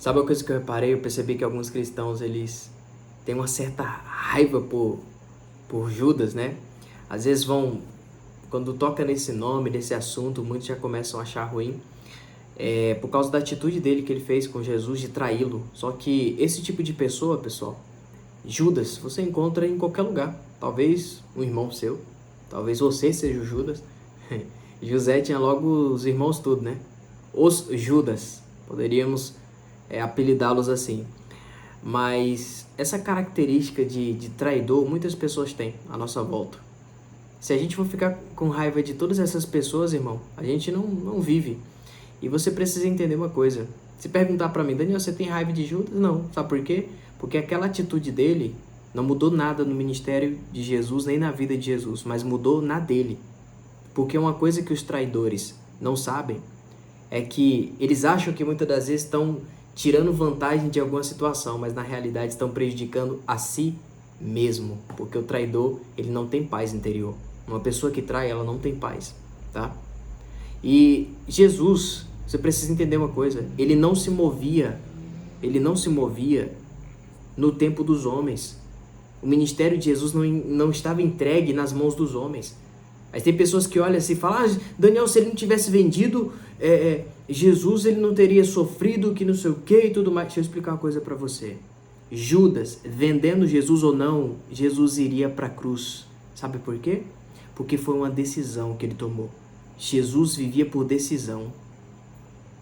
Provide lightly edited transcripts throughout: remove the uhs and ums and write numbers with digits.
Sabe uma coisa que eu reparei? Eu percebi que alguns cristãos, eles têm uma certa raiva por Judas, né? Às vezes quando toca nesse nome, nesse assunto, muitos já começam a achar ruim. Por causa da atitude dele que ele fez com Jesus de traí-lo. Só que esse tipo de pessoa, pessoal, Judas, você encontra em qualquer lugar. Talvez um irmão seu, talvez você seja o Judas. José tinha logo os irmãos tudo, né? Os Judas, poderíamos apelidá-los assim. Mas essa característica de traidor, muitas pessoas têm à nossa volta. Se a gente for ficar com raiva de todas essas pessoas, irmão, a gente não vive. E você precisa entender uma coisa. Se perguntar pra mim, Daniel, você tem raiva de Judas? Não. Sabe por quê? Porque aquela atitude dele não mudou nada no ministério de Jesus, nem na vida de Jesus, mas mudou na dele. Porque uma coisa que os traidores não sabem é que eles acham que muitas das vezes estão tirando vantagem de alguma situação, mas na realidade estão prejudicando a si mesmo. Porque o traidor, ele não tem paz interior. Uma pessoa que trai, ela não tem paz, tá? E Jesus, você precisa entender uma coisa, ele não se movia no tempo dos homens. O ministério de Jesus não estava entregue nas mãos dos homens. Mas tem pessoas que olham assim e falam, Daniel, se ele não tivesse vendido, Jesus ele não teria sofrido, que não sei o que e tudo mais. Deixa eu explicar uma coisa para você. Judas, vendendo Jesus ou não, Jesus iria para a cruz. Sabe por quê? Porque foi uma decisão que ele tomou. Jesus vivia por decisão.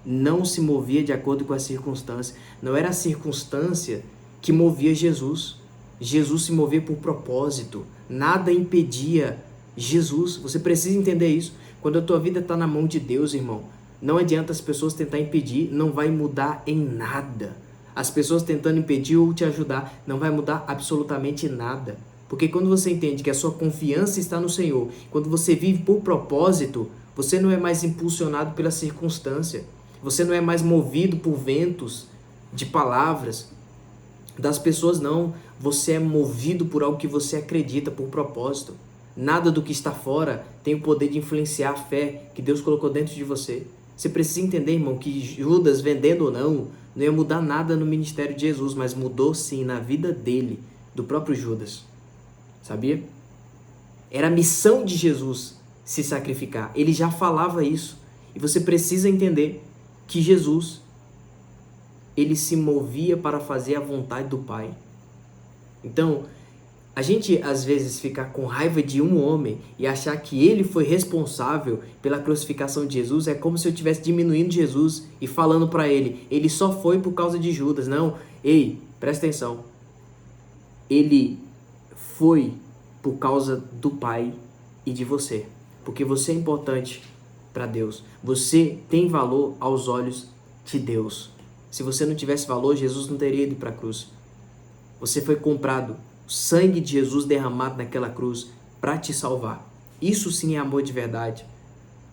Não se movia de acordo com a circunstância. Não era a circunstância que movia Jesus. Jesus se movia por propósito. Nada impedia Jesus. Você precisa entender isso. Quando a tua vida está na mão de Deus, irmão, não adianta as pessoas tentar impedir, não vai mudar em nada. As pessoas tentando impedir ou te ajudar, não vai mudar absolutamente nada. Porque quando você entende que a sua confiança está no Senhor, quando você vive por propósito, você não é mais impulsionado pela circunstância. Você não é mais movido por ventos de palavras das pessoas, não. Você é movido por algo que você acredita, por propósito. Nada do que está fora tem o poder de influenciar a fé que Deus colocou dentro de você. Você precisa entender, irmão, que Judas, vendendo ou não ia mudar nada no ministério de Jesus, mas mudou sim na vida dele, do próprio Judas. Sabia? Era a missão de Jesus se sacrificar. Ele já falava isso. E você precisa entender que Jesus, ele se movia para fazer a vontade do Pai. Então, a gente às vezes ficar com raiva de um homem e achar que ele foi responsável pela crucificação de Jesus é como se eu estivesse diminuindo Jesus e falando para ele só foi por causa de Judas. Não, ei, presta atenção. Ele foi por causa do Pai e de você. Porque você é importante para Deus. Você tem valor aos olhos de Deus. Se você não tivesse valor, Jesus não teria ido para a cruz. Você foi comprado. O sangue de Jesus derramado naquela cruz para te salvar. Isso sim é amor de verdade.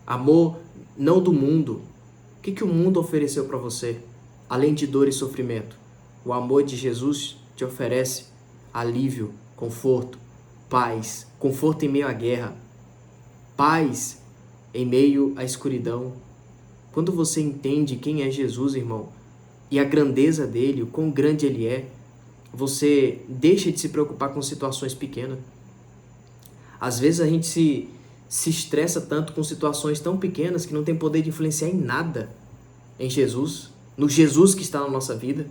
Amor não do mundo. O que o mundo ofereceu para você? Além de dor e sofrimento. O amor de Jesus te oferece alívio, conforto, paz, conforto em meio à guerra, paz em meio à escuridão. Quando você entende quem é Jesus, irmão, e a grandeza dele, o quão grande ele é, você deixa de se preocupar com situações pequenas. Às vezes a gente se estressa tanto com situações tão pequenas que não tem poder de influenciar em nada em Jesus, no Jesus que está na nossa vida.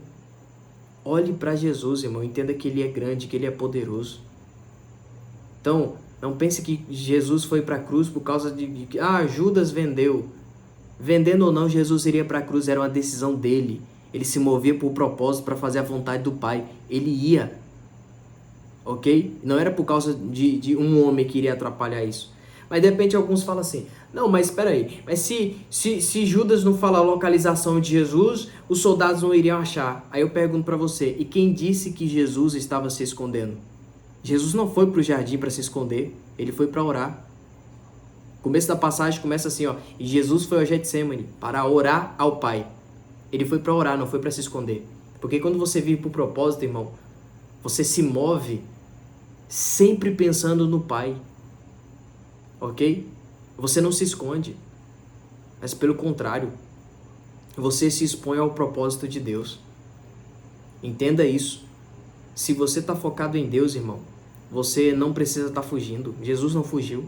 Olhe para Jesus, irmão, entenda que ele é grande, que ele é poderoso. Então, não pense que Jesus foi para a cruz por causa de que Judas vendeu. Vendendo ou não, Jesus iria para a cruz, era uma decisão dele. Ele se movia por propósito para fazer a vontade do Pai. Ele ia. Ok? Não era por causa de um homem que iria atrapalhar isso. Mas de repente alguns falam assim, não, mas espera aí, mas se Judas não falar a localização de Jesus, os soldados não iriam achar. Aí eu pergunto para você, e quem disse que Jesus estava se escondendo? Jesus não foi para o jardim para se esconder, ele foi para orar. O começo da passagem começa assim, e Jesus foi ao Getsemane para orar ao Pai. Ele foi para orar, não foi para se esconder. Porque quando você vive por propósito, irmão, você se move sempre pensando no Pai. Ok? Você não se esconde. Mas pelo contrário, você se expõe ao propósito de Deus. Entenda isso. Se você está focado em Deus, irmão, você não precisa estar fugindo. Jesus não fugiu.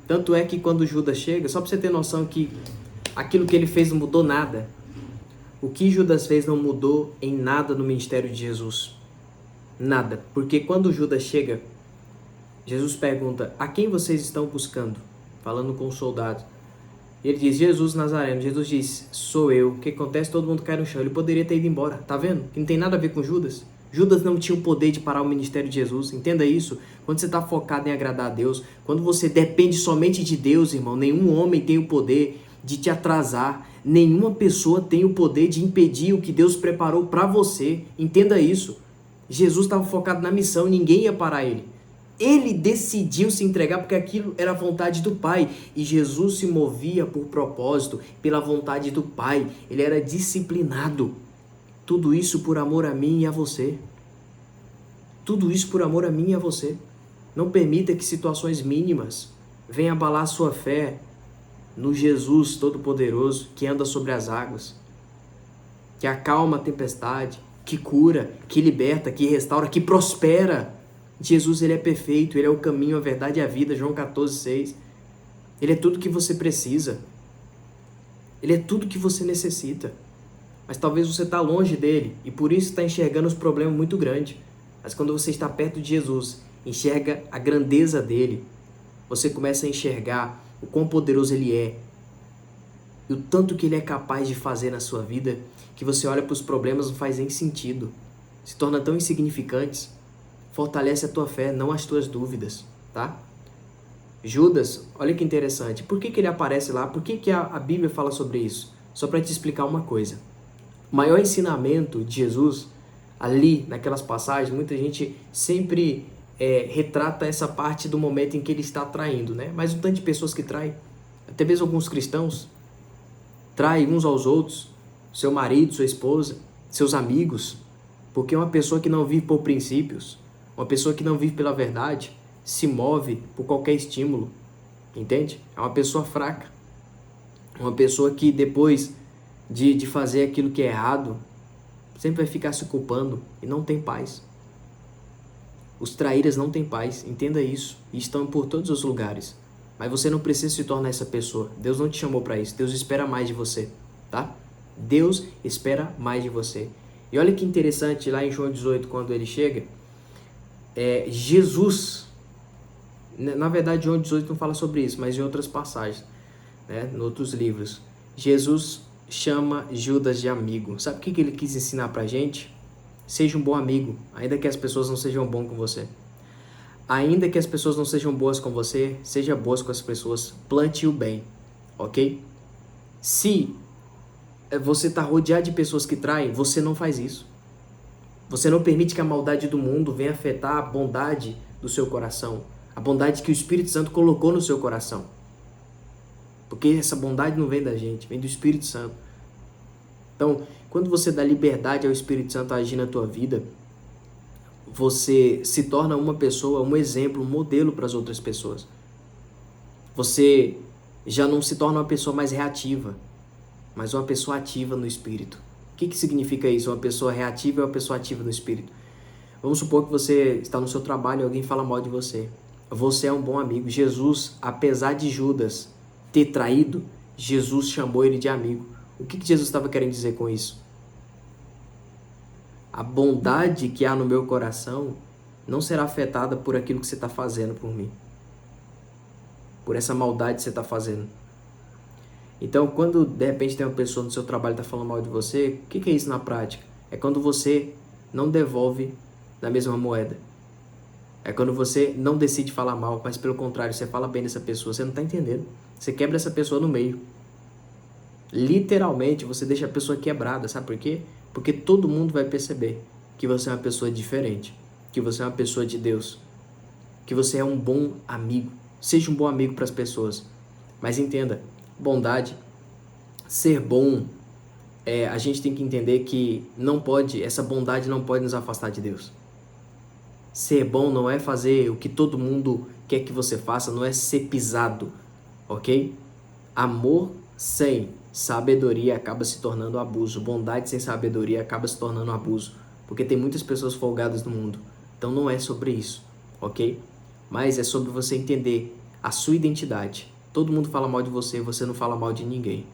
Tanto é que quando Judas chega, só para você ter noção que aquilo que ele fez não mudou nada. O que Judas fez não mudou em nada no ministério de Jesus. Nada. Porque quando Judas chega, Jesus pergunta: a quem vocês estão buscando? Falando com os soldados. Ele diz: Jesus Nazareno. Jesus diz: sou eu. O que acontece? Todo mundo cai no chão. Ele poderia ter ido embora. Tá vendo? Que não tem nada a ver com Judas. Judas não tinha o poder de parar o ministério de Jesus. Entenda isso. Quando você está focado em agradar a Deus, quando você depende somente de Deus, irmão, nenhum homem tem o poder de te atrasar. Nenhuma pessoa tem o poder de impedir o que Deus preparou para você. Entenda isso. Jesus estava focado na missão. Ninguém ia parar ele. Ele decidiu se entregar porque aquilo era a vontade do Pai. E Jesus se movia por propósito, pela vontade do Pai. Ele era disciplinado. Tudo isso por amor a mim e a você. Tudo isso por amor a mim e a você. Não permita que situações mínimas venham abalar a sua fé no Jesus Todo-Poderoso que anda sobre as águas, que acalma a tempestade, que cura, que liberta, que restaura, que prospera. Jesus, ele é perfeito, ele é o caminho, a verdade e a vida, João 14,6. Ele é tudo que você precisa. Ele é tudo que você necessita. Mas talvez você está longe dele e por isso está enxergando os problemas muito grandes. Mas quando você está perto de Jesus, enxerga a grandeza dele, você começa a enxergar o quão poderoso ele é e o tanto que ele é capaz de fazer na sua vida, que você olha para os problemas e não faz nem sentido. Se torna tão insignificantes. Fortalece a tua fé, não as tuas dúvidas, tá? Judas, olha que interessante. Por que ele aparece lá? Por que a Bíblia fala sobre isso? Só para te explicar uma coisa. O maior ensinamento de Jesus, ali naquelas passagens, muita gente sempre retrata essa parte do momento em que ele está traindo, né? Mas um tanto de pessoas que traem, até mesmo alguns cristãos, traem uns aos outros, seu marido, sua esposa, seus amigos, porque uma pessoa que não vive por princípios, uma pessoa que não vive pela verdade, se move por qualquer estímulo, entende? É uma pessoa fraca, uma pessoa que depois de fazer aquilo que é errado, sempre vai ficar se culpando e não tem paz. Os traíras não têm paz, entenda isso, e estão por todos os lugares. Mas você não precisa se tornar essa pessoa. Deus não te chamou para isso. Deus espera mais de você, tá? Deus espera mais de você. E olha que interessante, lá em João 18, quando ele chega, Jesus, na verdade João 18 não fala sobre isso, mas em outras passagens, né, em outros livros, Jesus chama Judas de amigo. Sabe o que ele quis ensinar pra gente? Seja um bom amigo, ainda que as pessoas não sejam bons com você. Ainda que as pessoas não sejam boas com você, seja boas com as pessoas, plante o bem, ok? Se você está rodeado de pessoas que traem, você não faz isso. Você não permite que a maldade do mundo venha afetar a bondade do seu coração, a bondade que o Espírito Santo colocou no seu coração. Porque essa bondade não vem da gente, vem do Espírito Santo. Então, quando você dá liberdade ao Espírito Santo agir na tua vida, você se torna uma pessoa, um exemplo, um modelo para as outras pessoas. Você já não se torna uma pessoa mais reativa, mas uma pessoa ativa no Espírito. O que significa isso? Uma pessoa reativa ou uma pessoa ativa no Espírito? Vamos supor que você está no seu trabalho e alguém fala mal de você. Você é um bom amigo. Jesus, apesar de Judas ter traído, Jesus chamou ele de amigo. O que Jesus estava querendo dizer com isso? A bondade que há no meu coração não será afetada por aquilo que você está fazendo por mim. Por essa maldade que você está fazendo. Então, quando de repente tem uma pessoa no seu trabalho que está falando mal de você, o que é isso na prática? É quando você não devolve na mesma moeda. É quando você não decide falar mal, mas pelo contrário, você fala bem dessa pessoa. Você não está entendendo. Você quebra essa pessoa no meio. Literalmente, você deixa a pessoa quebrada. Sabe por quê? Porque todo mundo vai perceber que você é uma pessoa diferente. Que você é uma pessoa de Deus. Que você é um bom amigo. Seja um bom amigo para as pessoas. Mas entenda, bondade, ser bom, a gente tem que entender que não pode, essa bondade não pode nos afastar de Deus. Ser bom não é fazer o que todo mundo quer que você faça, não é ser pisado, ok? Amor sem sabedoria acaba se tornando abuso. Bondade sem sabedoria acaba se tornando abuso. Porque tem muitas pessoas folgadas no mundo. Então não é sobre isso, ok? Mas é sobre você entender a sua identidade. Todo mundo fala mal de você, você não fala mal de ninguém.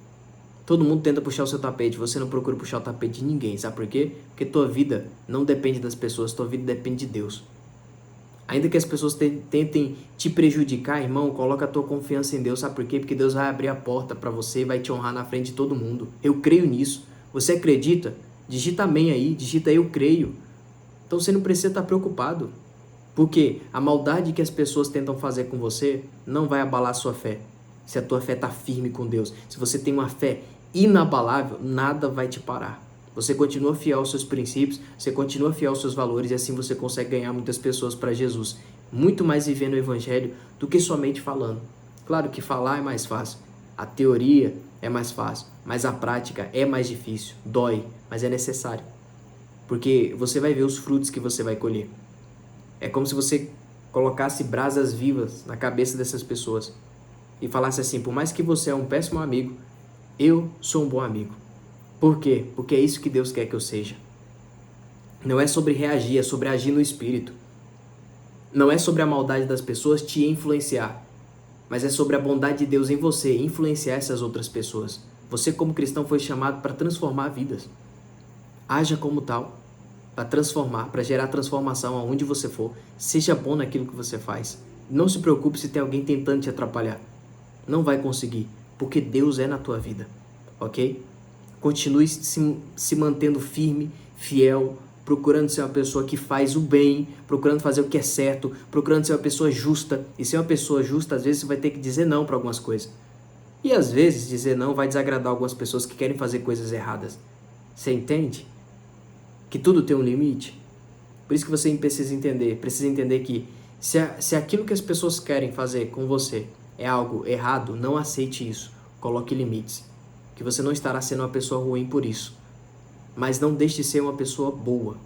Todo mundo tenta puxar o seu tapete, você não procura puxar o tapete de ninguém. Sabe por quê? Porque tua vida não depende das pessoas, tua vida depende de Deus. Ainda que as pessoas tentem te prejudicar, irmão, coloca a tua confiança em Deus. Sabe por quê? Porque Deus vai abrir a porta para você e vai te honrar na frente de todo mundo. Eu creio nisso. Você acredita? Digita amém aí, digita eu creio. Então você não precisa estar preocupado. Porque a maldade que as pessoas tentam fazer com você não vai abalar a sua fé. Se a tua fé está firme com Deus, se você tem uma fé inabalável, nada vai te parar. Você continua fiel aos seus princípios, você continua fiel aos seus valores e assim você consegue ganhar muitas pessoas para Jesus. Muito mais vivendo o evangelho do que somente falando. Claro que falar é mais fácil, a teoria é mais fácil, mas a prática é mais difícil, dói, mas é necessário. Porque você vai ver os frutos que você vai colher. É como se você colocasse brasas vivas na cabeça dessas pessoas e falasse assim, por mais que você é um péssimo amigo, eu sou um bom amigo. Por quê? Porque é isso que Deus quer que eu seja. Não é sobre reagir, é sobre agir no Espírito. Não é sobre a maldade das pessoas te influenciar, mas é sobre a bondade de Deus em você influenciar essas outras pessoas. Você como cristão foi chamado para transformar vidas. Haja como tal, para transformar, para gerar transformação aonde você for. Seja bom naquilo que você faz. Não se preocupe se tem alguém tentando te atrapalhar. Não vai conseguir, porque Deus é na tua vida, ok? Continue se mantendo firme, fiel, procurando ser uma pessoa que faz o bem, procurando fazer o que é certo, procurando ser uma pessoa justa. E ser uma pessoa justa, às vezes você vai ter que dizer não para algumas coisas. E às vezes dizer não vai desagradar algumas pessoas que querem fazer coisas erradas. Você entende? Que tudo tem um limite. Por isso que você precisa entender que se aquilo que as pessoas querem fazer com você é algo errado, não aceite isso. Coloque limites. Que você não estará sendo uma pessoa ruim por isso. Mas não deixe de ser uma pessoa boa.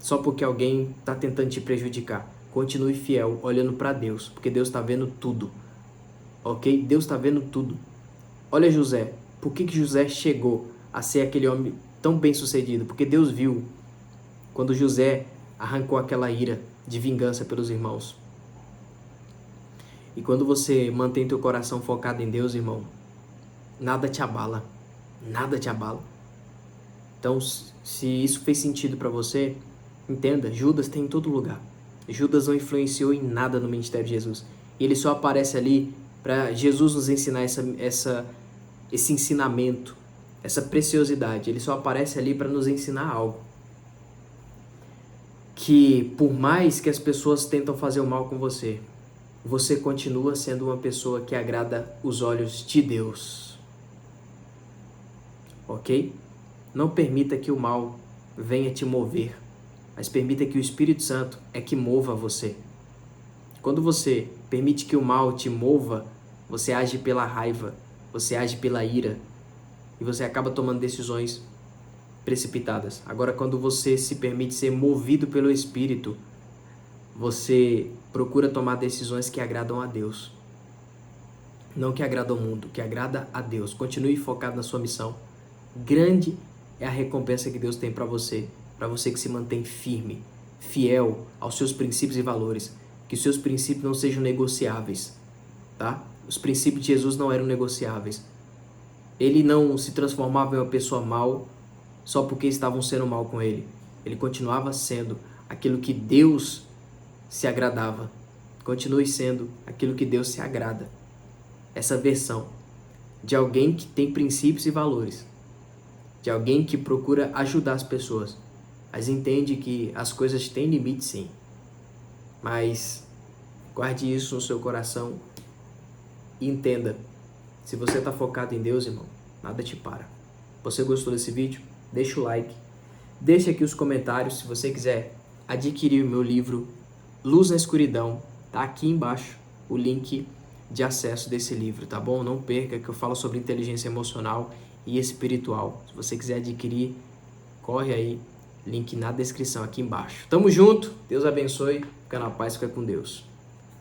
Só porque alguém está tentando te prejudicar. Continue fiel, olhando para Deus. Porque Deus está vendo tudo. Ok? Deus está vendo tudo. Olha José. Por que José chegou a ser aquele homem tão bem sucedido? Porque Deus viu quando José arrancou aquela ira de vingança pelos irmãos. E quando você mantém teu coração focado em Deus, irmão, nada te abala. Nada te abala. Então, se isso fez sentido para você, entenda, Judas tem em todo lugar. Judas não influenciou em nada no ministério de Jesus. Ele só aparece ali para Jesus nos ensinar esse ensinamento, essa preciosidade. Ele só aparece ali para nos ensinar algo. Que por mais que as pessoas tentam fazer o mal com você, você continua sendo uma pessoa que agrada os olhos de Deus. Ok? Não permita que o mal venha te mover, mas permita que o Espírito Santo é que mova você. Quando você permite que o mal te mova, você age pela raiva, você age pela ira e você acaba tomando decisões precipitadas. Agora, quando você se permite ser movido pelo Espírito, você procura tomar decisões que agradam a Deus. Não que agradam ao mundo, que agrada a Deus. Continue focado na sua missão. Grande é a recompensa que Deus tem para você que se mantém firme, fiel aos seus princípios e valores. Que os seus princípios não sejam negociáveis, tá? Os princípios de Jesus não eram negociáveis. Ele não se transformava em uma pessoa mal só porque estavam sendo mal com ele. Ele continuava sendo aquilo que Deus se agradava. Continue sendo aquilo que Deus se agrada. Essa versão de alguém que tem princípios e valores. De alguém que procura ajudar as pessoas. Mas entende que as coisas têm limite, sim. Mas guarde isso no seu coração e entenda. Se você está focado em Deus, irmão, nada te para. Você gostou desse vídeo? Deixa o like. Deixa aqui os comentários. Se você quiser adquirir o meu livro Luz na Escuridão, tá aqui embaixo o link de acesso desse livro, tá bom? Não perca, que eu falo sobre inteligência emocional e espiritual. Se você quiser adquirir, corre aí, link na descrição aqui embaixo. Tamo junto, Deus abençoe, fica na paz, fica com Deus.